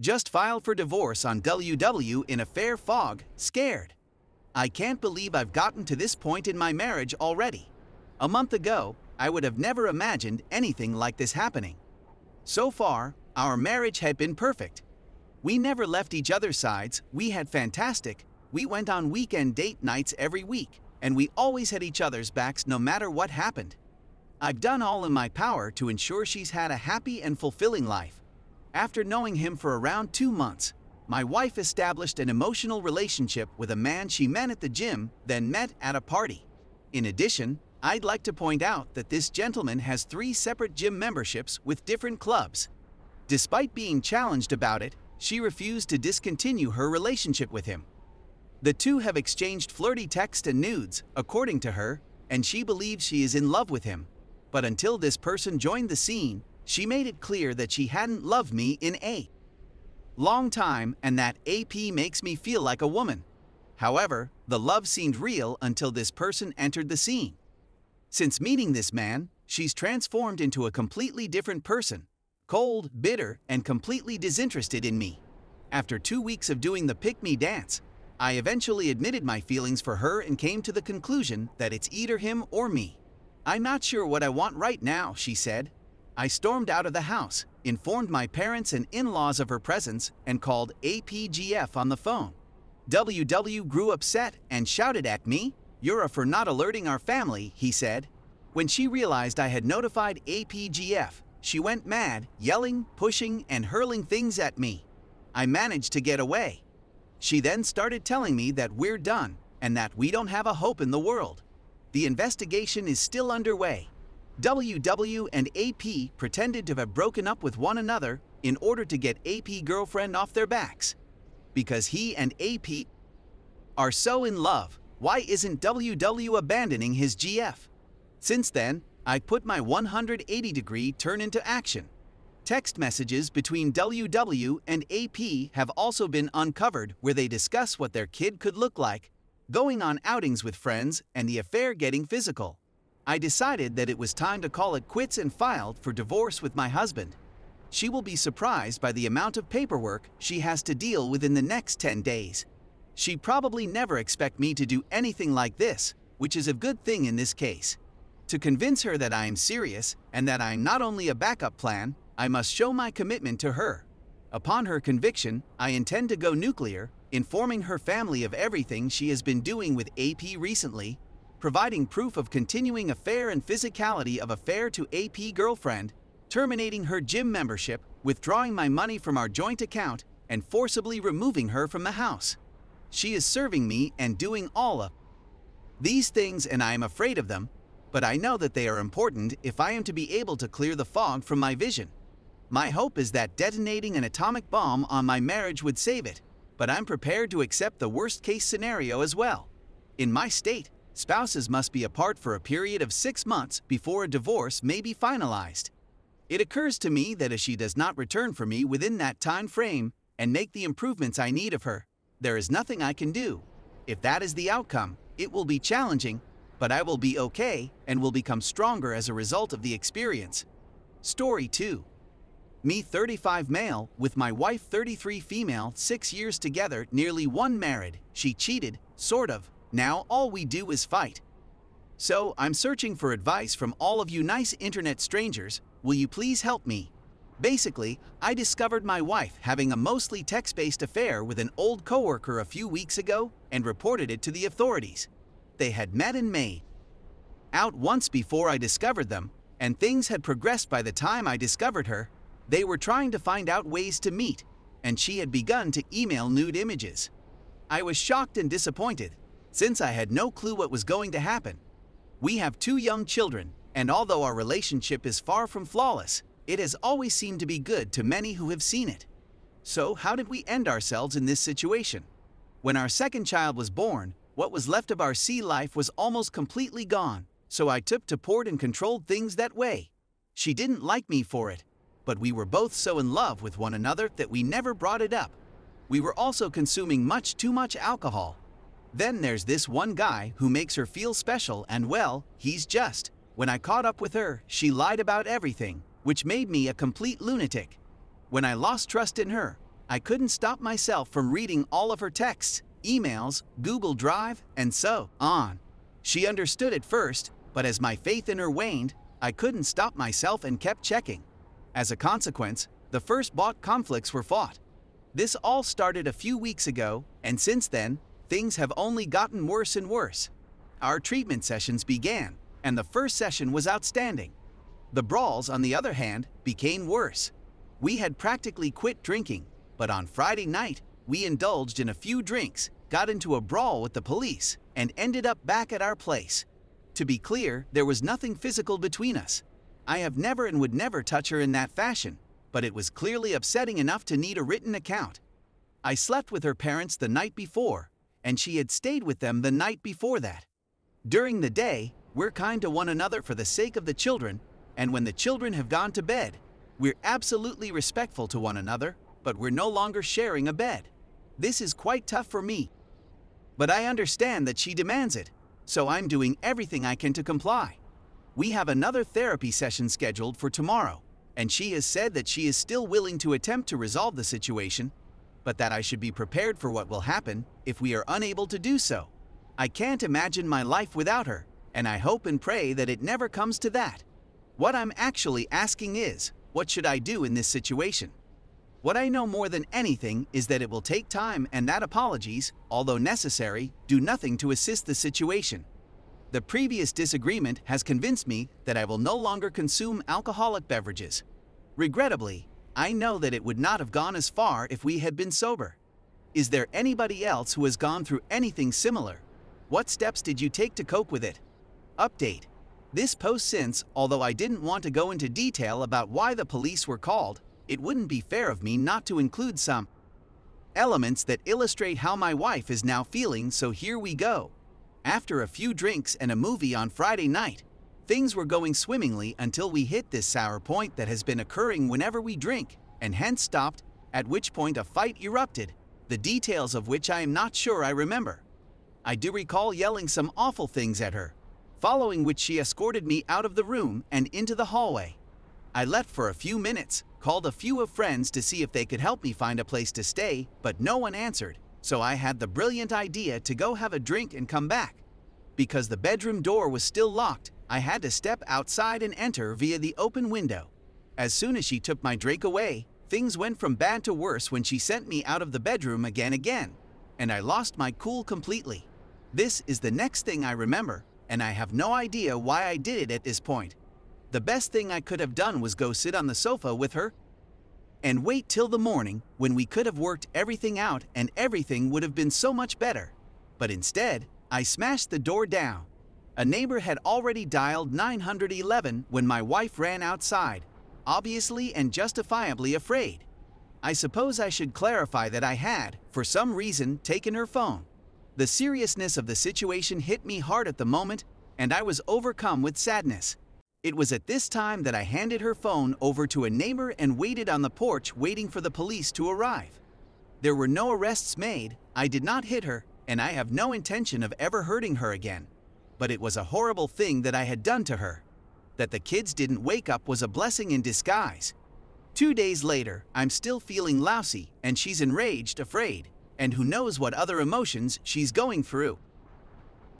Just filed for divorce on WW in a fair fog, scared. I can't believe I've gotten to this point in my marriage already. A month ago, I would have never imagined anything like this happening. So far, our marriage had been perfect. We never left each other's sides, we had fantastic, we went on weekend date nights every week, and we always had each other's backs no matter what happened. I've done all in my power to ensure she's had a happy and fulfilling life. After knowing him for around 2 months, my wife established an emotional relationship with a man she met at the gym, then met at a party. In addition, I'd like to point out that this gentleman has 3 separate gym memberships with different clubs. Despite being challenged about it, she refused to discontinue her relationship with him. The two have exchanged flirty texts and nudes, according to her, and she believes she is in love with him. But until this person joined the scene, she made it clear that she hadn't loved me in a long time and that AP makes me feel like a woman. However, the love seemed real until this person entered the scene. Since meeting this man, she's transformed into a completely different person, cold, bitter, and completely disinterested in me. After 2 weeks of doing the pick-me dance, I eventually admitted my feelings for her and came to the conclusion that it's either him or me. I'm not sure what I want right now, she said. I stormed out of the house, informed my parents and in-laws of her presence, and called APGF on the phone. WW grew upset and shouted at me, "You're a for not alerting our family," he said. When she realized I had notified APGF, she went mad, yelling, pushing, and hurling things at me. I managed to get away. She then started telling me that we're done and that we don't have a hope in the world. The investigation is still underway. WW and AP pretended to have broken up with one another in order to get AP girlfriend off their backs. Because he and AP are so in love, why isn't WW abandoning his GF? Since then, I put my 180-degree turn into action. Text messages between WW and AP have also been uncovered where they discuss what their kid could look like, going on outings with friends, and the affair getting physical. I decided that it was time to call it quits and filed for divorce with my husband. She will be surprised by the amount of paperwork she has to deal with in the next 10 days. She'd probably never expect me to do anything like this, which is a good thing in this case. To convince her that I am serious and that I'm not only a backup plan, I must show my commitment to her. Upon her conviction, I intend to go nuclear, informing her family of everything she has been doing with AP recently, providing proof of continuing affair and physicality of affair to AP girlfriend, terminating her gym membership, withdrawing my money from our joint account, and forcibly removing her from the house. She is serving me and doing all of these things, and I am afraid of them, but I know that they are important if I am to be able to clear the fog from my vision. My hope is that detonating an atomic bomb on my marriage would save it, but I'm prepared to accept the worst-case scenario as well. In my state, spouses must be apart for a period of 6 months before a divorce may be finalized. It occurs to me that if she does not return for me within that time frame and make the improvements I need of her, there is nothing I can do. If that is the outcome, it will be challenging, but I will be okay and will become stronger as a result of the experience. Story 2. Me 35 male, with my wife 33 female, 6 years together, nearly 1 married. She cheated, sort of. Now all we do is fight. So I'm searching for advice from all of you nice internet strangers. Will you please help me? Basically, I discovered my wife having a mostly text-based affair with an old coworker a few weeks ago and reported it to the authorities. They had met and made out once before I discovered them, and things had progressed by the time I discovered her. They were trying to find out ways to meet, and she had begun to email nude images. I was shocked and disappointed, since I had no clue what was going to happen. We have 2 young children, and although our relationship is far from flawless, it has always seemed to be good to many who have seen it. So how did we end ourselves in this situation? When our second child was born, what was left of our sea life was almost completely gone, so I took to port and controlled things that way. She didn't like me for it, but we were both so in love with one another that we never brought it up. We were also consuming too much alcohol. Then there's this one guy who makes her feel special, and well, he's just. When I caught up with her, she lied about everything, which made me a complete lunatic. When I lost trust in her, I couldn't stop myself from reading all of her texts, emails, Google Drive, and so on. She understood at first, but as my faith in her waned, I couldn't stop myself and kept checking. As a consequence, the first bought conflicts were fought. This all started a few weeks ago, and since then, things have only gotten worse and worse. Our treatment sessions began, and the first session was outstanding. The brawls, on the other hand, became worse. We had practically quit drinking, but on Friday night, we indulged in a few drinks, got into a brawl with the police, and ended up back at our place. To be clear, there was nothing physical between us. I have never and would never touch her in that fashion, but it was clearly upsetting enough to need a written account. I slept with her parents the night before, and she had stayed with them the night before that. During the day, we're kind to one another for the sake of the children, and when the children have gone to bed, we're absolutely respectful to one another, but we're no longer sharing a bed. This is quite tough for me. But I understand that she demands it, so I'm doing everything I can to comply. We have another therapy session scheduled for tomorrow, and she has said that she is still willing to attempt to resolve the situation, but that I should be prepared for what will happen if we are unable to do so. I can't imagine my life without her, and I hope and pray that it never comes to that. What I'm actually asking is, what should I do in this situation? What I know more than anything is that it will take time and that apologies, although necessary, do nothing to assist the situation. The previous disagreement has convinced me that I will no longer consume alcoholic beverages. Regrettably, I know that it would not have gone as far if we had been sober. Is there anybody else who has gone through anything similar? What steps did you take to cope with it? Update. This post since, although I didn't want to go into detail about why the police were called, it wouldn't be fair of me not to include some elements that illustrate how my wife is now feeling, so here we go. After a few drinks and a movie on Friday night, things were going swimmingly until we hit this sour point that has been occurring whenever we drink, and hence stopped, at which point a fight erupted, the details of which I am not sure I remember. I do recall yelling some awful things at her, following which she escorted me out of the room and into the hallway. I left for a few minutes, called a few of friends to see if they could help me find a place to stay, but no one answered, so I had the brilliant idea to go have a drink and come back. Because the bedroom door was still locked, I had to step outside and enter via the open window. As soon as she took my drink away, things went from bad to worse when she sent me out of the bedroom again, and I lost my cool completely. This is the next thing I remember, and I have no idea why I did it at this point. The best thing I could have done was go sit on the sofa with her and wait till the morning when we could have worked everything out and everything would have been so much better. But instead, I smashed the door down. A neighbor had already dialed 911 when my wife ran outside, obviously and justifiably afraid. I suppose I should clarify that I had, for some reason, taken her phone. The seriousness of the situation hit me hard at the moment, and I was overcome with sadness. It was at this time that I handed her phone over to a neighbor and waited on the porch waiting for the police to arrive. There were no arrests made, I did not hit her, and I have no intention of ever hurting her again. But it was a horrible thing that I had done to her. That the kids didn't wake up was a blessing in disguise. 2 days later, I'm still feeling lousy, and she's enraged, afraid, and who knows what other emotions she's going through.